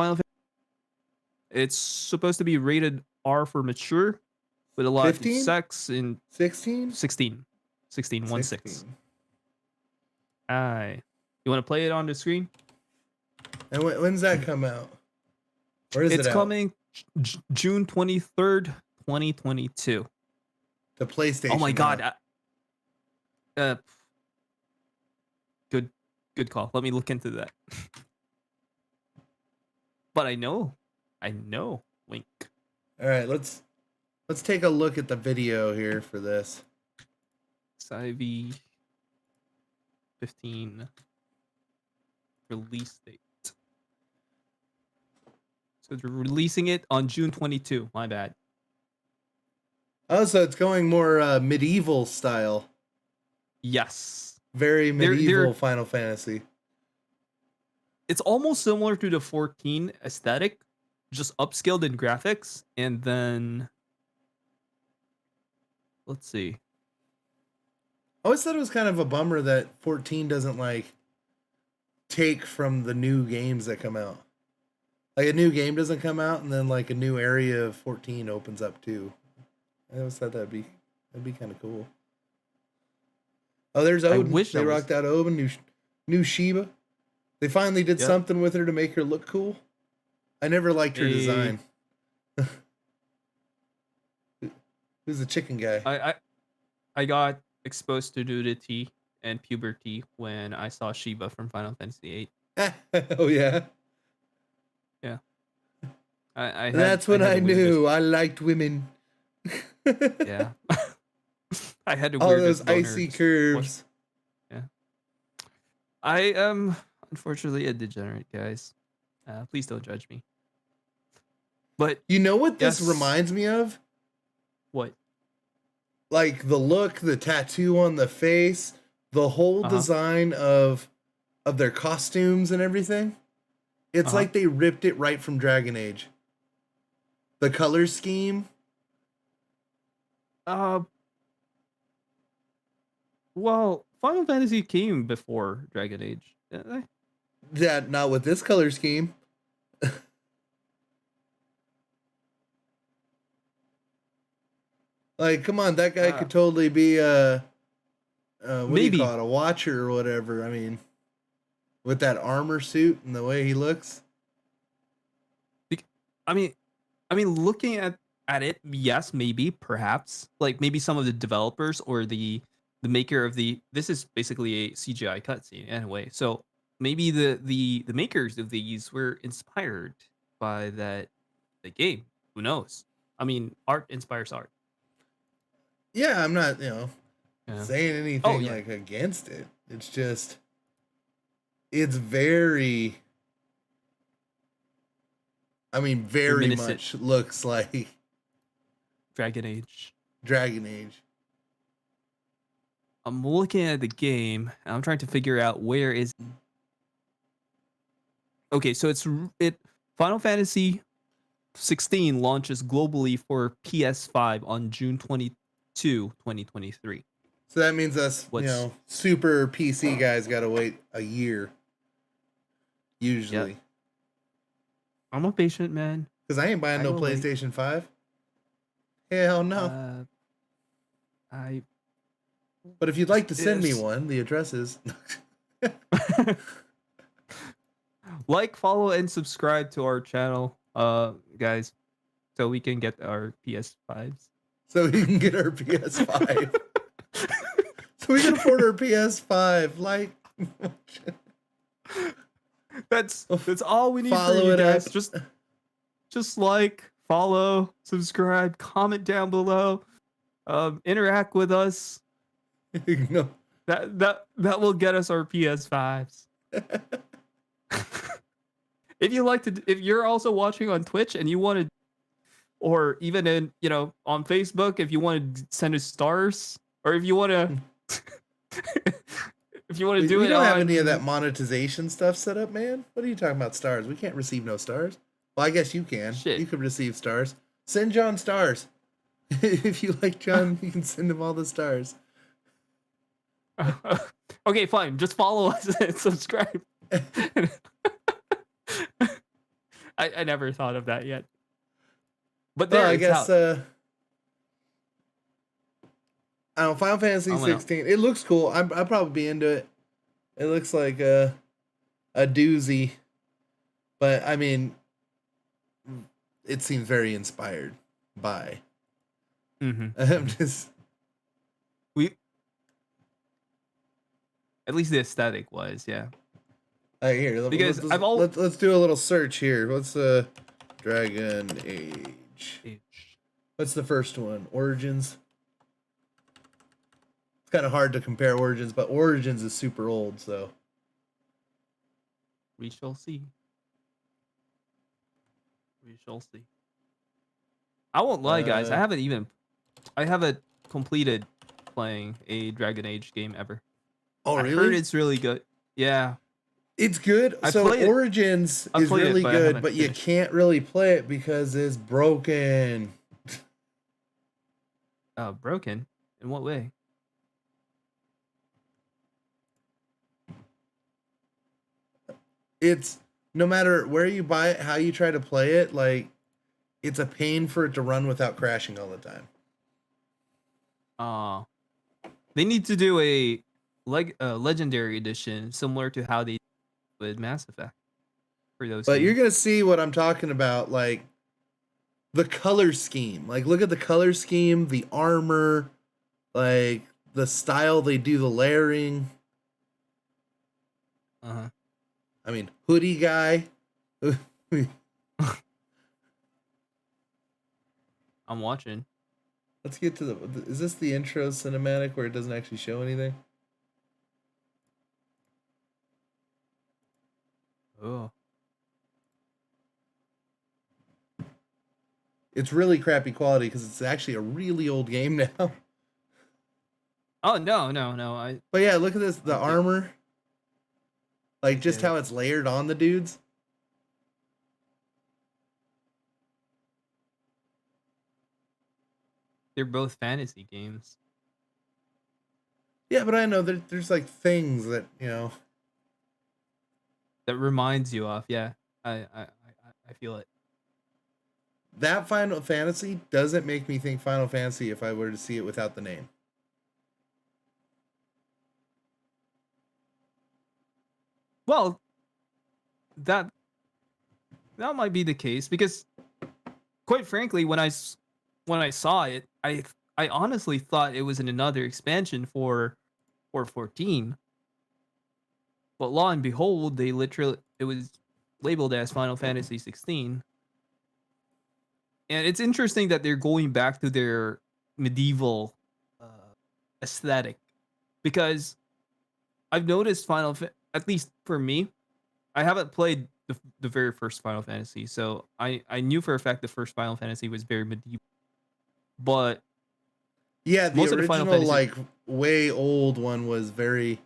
it's supposed to be rated R for mature with a lot of 15? sex in 16? 16. 16, 1 6. 16. Aye. You want to play it on the screen? And when's that come out? Where is it It's out? coming June 23rd, 2022. The PlayStation. Oh my god. Huh? Uh, good call. Let me look into that. But I know. Wink. All right, let's take a look at the video here for this. VII 15 release date. So they're releasing it on June 22. My bad. Oh, so it's going more medieval style. Yes. Very medieval They're Final Fantasy. it's almost similar to the 14 aesthetic, just upscaled in graphics, and then let's see. I always thought it was kind of a bummer that 14 doesn't like take from the new games that come out. Like a new game doesn't come out and then like a new area of 14 opens up too. I always thought that'd be kind of cool. Oh, there's I Odin. wish They that was rocked out Odin, new Sheba. They finally did Yep. something with her to make her look cool. I never liked her design. Who's the chicken guy? I got exposed to nudity and puberty when I saw Shiva from Final Fantasy VIII. Oh yeah. Yeah. That's when I knew I liked women. Yeah. I had the All weirdest those icy boner. curves. Yeah. I am unfortunately a degenerate, guys. Please don't judge me. But You know what this yes. reminds me of? What? Like the look, the tattoo on the face, the whole design of their costumes and everything. It's like they ripped it right from Dragon Age. The color scheme. Well, Final Fantasy came before Dragon Age. That not with this color scheme. Like, come on, that guy could totally be what Maybe. do you call it, a watcher or whatever. I mean, with that armor suit and the way he looks. I mean, looking at it, yes, maybe, perhaps, like maybe some of the developers or the maker of this is basically a CGI cutscene anyway. So maybe the makers of these were inspired by the game. Who knows? I mean, art inspires art. Yeah, I'm not, saying anything like against it. It's just, it's very, very reminiscent. much looks like Dragon Age. I'm looking at the game and I'm trying to figure out where is. Okay, so Final Fantasy 16 launches globally for PS5 on June 22, 2023. So that means us, super PC guys got to wait a year. Usually. Yep. I'm a patient man. Because I ain't buying no PlayStation 5. Hell no. But if you'd like to send me one, the address is... Like, follow, and subscribe to our channel, guys, so we can get our PS5s. So we can get our PS5. So we can afford our PS5. Like... That's all we need follow for you it guys. up. Just like, follow, subscribe, comment down below, interact with us. No. That will get us our PS5s. If you're also watching on Twitch and you want to, or even on Facebook, if you want to send us stars, or if you want to if you want to do we it, don't have any of that monetization stuff set up, man. What are you talking about? Stars? We can't receive no stars. Well, I guess you can. Shit. You could receive stars. Send John stars. If you like John, you can send him all the stars. Okay, fine. Just follow us and subscribe. I never thought of that yet. But Well, there, I it's guess out. I don't know, Final Fantasy I don't know. 16. It looks cool. I'd probably be into it. It looks like a doozy, but I mean, it seems very inspired by. I'm Mm-hmm. just We At least the aesthetic was, yeah. here. Because I've all Let's do a little search here. What's Dragon Age? What's the first one? Origins. It's kind of hard to compare Origins, but Origins is super old, so. we shall see. We shall see. I won't lie, guys. Uh, I haven't completed playing a Dragon Age game ever. oh, I heard really? it's really good. Yeah, It's good. I So played it. Origins I is played it, really but I good, haven't but you finished. can't really play it because it's broken. Broken. In what way? It's no matter where you buy it, how you try to play it, like it's a pain for it to run without crashing all the time. Uh they need to do a legendary edition similar to how they did with Mass Effect for those But you're games. gonna see what I'm talking about, like the color scheme. Like look at the color scheme, the armor, like the style they do the layering. Uh-huh. I mean, hoodie guy. I'm watching. Let's get to the. Is this the intro cinematic where it doesn't actually show anything? Oh. It's really crappy quality because it's actually a really old game now. Oh no. But yeah, look at this. The I get armor, I like just get how it. it's layered on the dudes. They're both fantasy games. Yeah, but I know there's like things that That reminds you of, yeah. I feel it. that Final Fantasy doesn't make me think Final Fantasy if I were to see it without the name. Well, that that might be the case because quite frankly when I saw it, I honestly thought it was in another expansion for 14. But lo and behold, they literally it was labeled as Final Fantasy 16. And it's interesting that they're going back to their medieval aesthetic because I've noticed at least for me, I haven't played the very first Final Fantasy, so I knew for a fact the first Final Fantasy was very medieval. But Yeah, the most of the Final original Fantasy, like way old one was very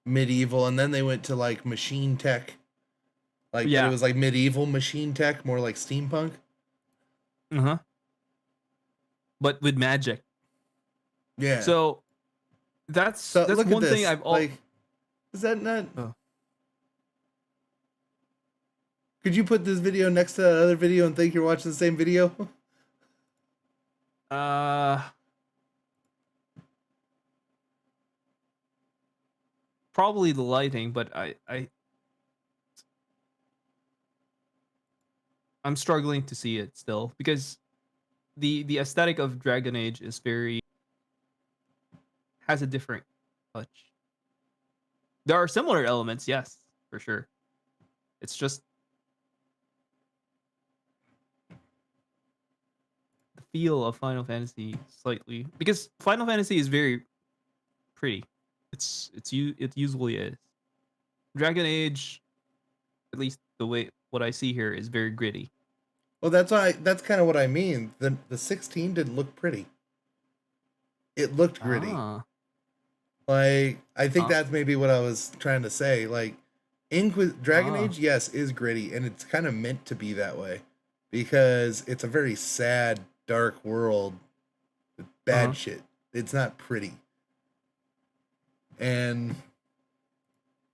medieval, and then they went to like machine tech, but it yeah, was like medieval machine tech, more like steampunk. uh huh, but with magic. Yeah. So So that's look at one thing this. I've all. Like, is that not? Oh. Could you put this video next to that other video and think you're watching the same video? Uh, Probably the lighting, but I'm struggling to see it still because the aesthetic of Dragon Age is very has a different touch. There are similar elements, yes, for sure. It's just the feel of Final Fantasy slightly because Final Fantasy is very pretty. It usually is. Dragon Age, at least the way what I see here is very gritty. Well, that's kind of what I mean. The 16 didn't look pretty. It looked gritty. Ah, Like I think ah, that's maybe what I was trying to say. Like Dragon ah. Age, yes, is gritty, and it's kind of meant to be that way because it's a very sad, dark world with Uh-huh. bad shit. It's not pretty. And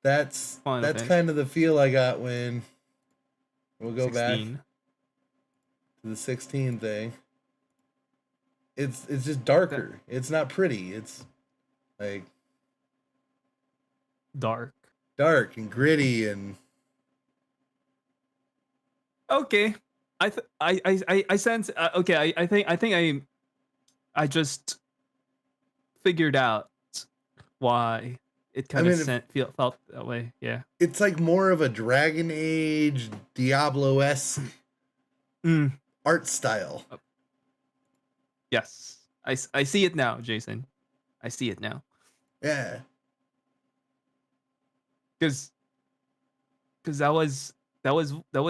that's Final that's Fantasy kind of the feel I got when we'll go back 16. to the 16 thing. It's just That darker. It's not pretty. It's like dark. dark and gritty and Okay. I sense okay, I just figured out why it I kind of mean felt that way. Yeah. it's like more of a Dragon Age Diablo-esque Mm, art style. yes. I see it now, Jason. I see it now. Yeah. Cuz that was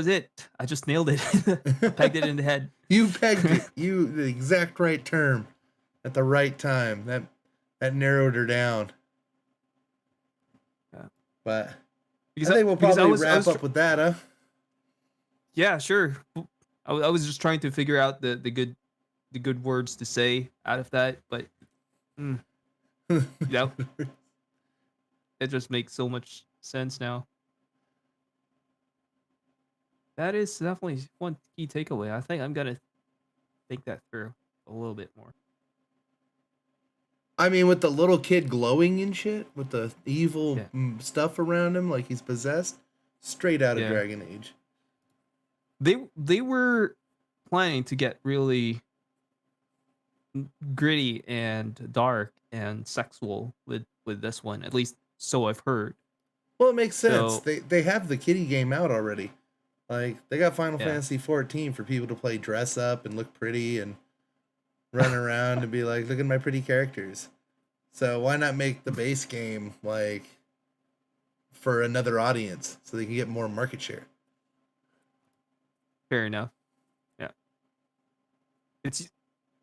it. I just nailed it. Pegged it in the head. You pegged it. You the exact right term at the right time. That narrowed her down. Yeah. But Because I think we'll because probably I wrap was up with that, huh? yeah, sure. I was just trying to figure out the good words to say out of that, but mm, you know, it just makes so much sense now. That is definitely one key takeaway. I think I'm gonna think that through a little bit more. I mean, with the little kid glowing and shit, with the evil Yeah, stuff around him, like he's possessed, straight out of yeah. Dragon Age. They were planning to get really gritty and dark and sexual with this one, at least so I've heard. Well, it makes sense. So They have the kiddie game out already. Like they got Final yeah, Fantasy 14 for people to play dress up and look pretty and run around and be like, look at my pretty characters. So why not make the base game like for another audience so they can get more market share? fair enough. Yeah, it's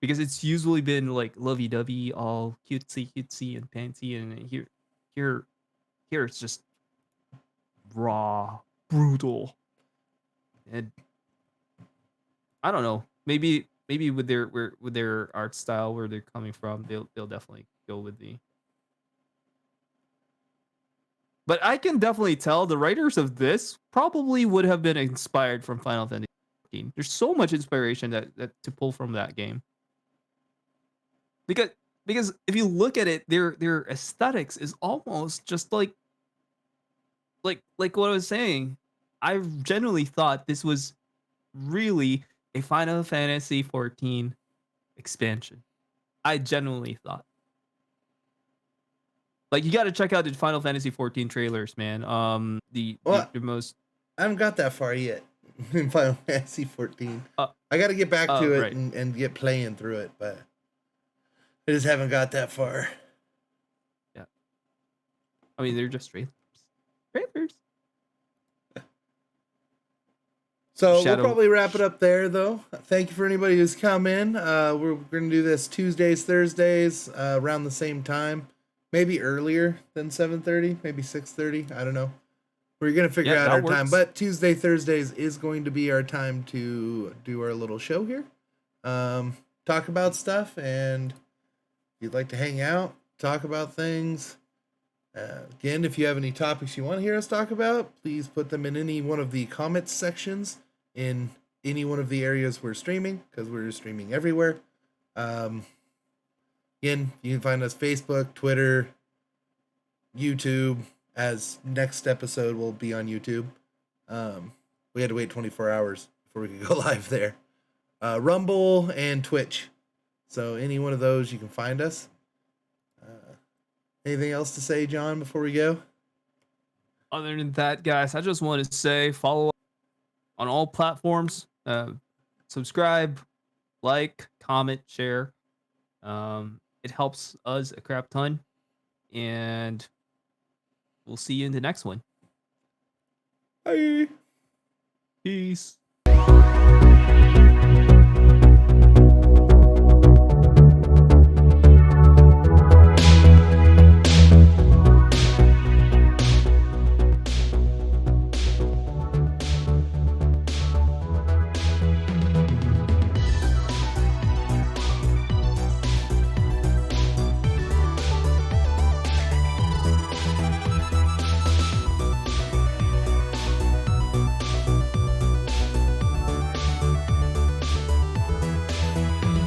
because it's usually been like lovey dovey, all cutesy and panty, and here here it's just raw, brutal, and I don't know. Maybe with their art style where they're coming from, they'll definitely go with the. But I can definitely tell the writers of this probably would have been inspired from Final Fantasy 15. There's so much inspiration that to pull from that game. Because because if you look at it, their aesthetics is almost just like what I was saying. I genuinely thought this was really a Final Fantasy 14 expansion. I genuinely thought. Like you got to check out the Final Fantasy 14 trailers, man. Well, The most I haven't got that far yet in Final Fantasy 14. uh I got to get back to it right. and get playing through it, but I just haven't got that far. Yeah. I mean, they're just trailers. Trailers. So we'll Shadow. probably wrap it up there, though. Thank you for anybody who's come in. We're going to do this Tuesdays, Thursdays, around the same time. Maybe earlier than 7:30, maybe 6:30. I don't know. We're going to figure Yeah, out our that time. works. But Tuesday, Thursdays is going to be our time to do our little show here. Talk about stuff. And if you'd like to hang out, talk about things. Again, if you have any topics you want to hear us talk about, please put them in any one of the comments sections in any one of the areas we're streaming, because we're streaming everywhere. Again, you can find us Facebook, Twitter, YouTube, as next episode will be on YouTube. We had to wait 24 hours before we could go live there. Rumble and Twitch. So any one of those you can find us. Anything else to say, John, before we go? Other than that, guys, I just want to say follow on all platforms. Subscribe, like, comment, share. It helps us a crap ton. And we'll see you in the next one. Bye. Peace.